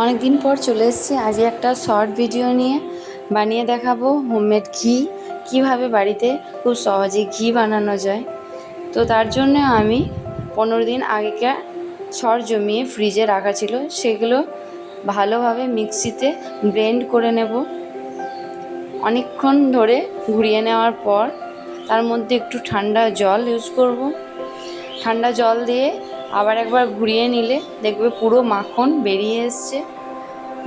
অনেক দিন পর চলে এসেছি আজ একটা শর্ট ভিডিও নিয়ে। বানিয়ে দেখাবো হোমমেড ঘি, কিভাবে বাড়িতে খুব সহজে ঘি বানানো যায়। তো তার জন্য আমি 15 দিন আগেকার সর জমিয়ে ফ্রিজে রাখা ছিল, সেগুলো ভালোভাবে মিক্সিতে ব্লেন্ড করে নেব। অনেকক্ষণ ধরে ঘুরিয়ে নেওয়ার পর তার মধ্যে একটু ঠান্ডা জল ইউজ করব। ঠান্ডা জল দিয়ে আবার একবার ঘুরিয়ে নিলে দেখবে পুরো মাখন বেরিয়ে এসছে,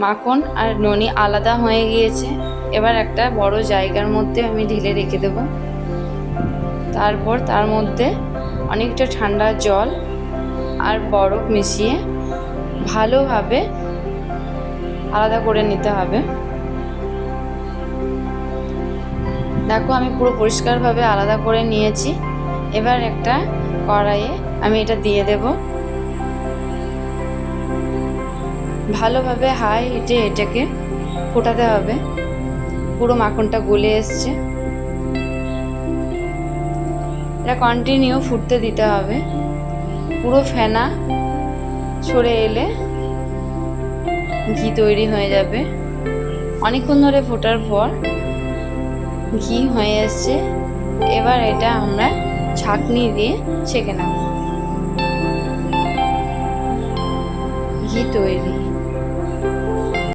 মাখন আর ননি আলাদা হয়ে গিয়েছে। এবার একটা বড় জায়গার মধ্যে আমি ঢেলে রেখে দেব। তারপর তার মধ্যে অনেকটা ঠান্ডা জল আর বরফ মিশিয়ে ভালোভাবে আলাদা করে নিতে হবে। দেখো আমি পুরো পরিষ্কারভাবে আলাদা করে নিয়েছি। এবার একটা কড়াইয়ে আমি এটা দিয়ে দেব। ভালোভাবে হাই হিটে এটাকে ফোটাতে হবে। পুরো মাখনটা গলে এসছে, এটা কন্টিনিউ ফুটতে দিতে হবে। পুরো ফেনা ছড়ে এলে ঘি তৈরি হয়ে যাবে। অনেকক্ষণ ধরে ফোটার পর ঘি হয়ে এসছে। এবার এটা আমরা ছাঁকনি দিয়ে ছেঁকে নেব। ঘি তৈরি।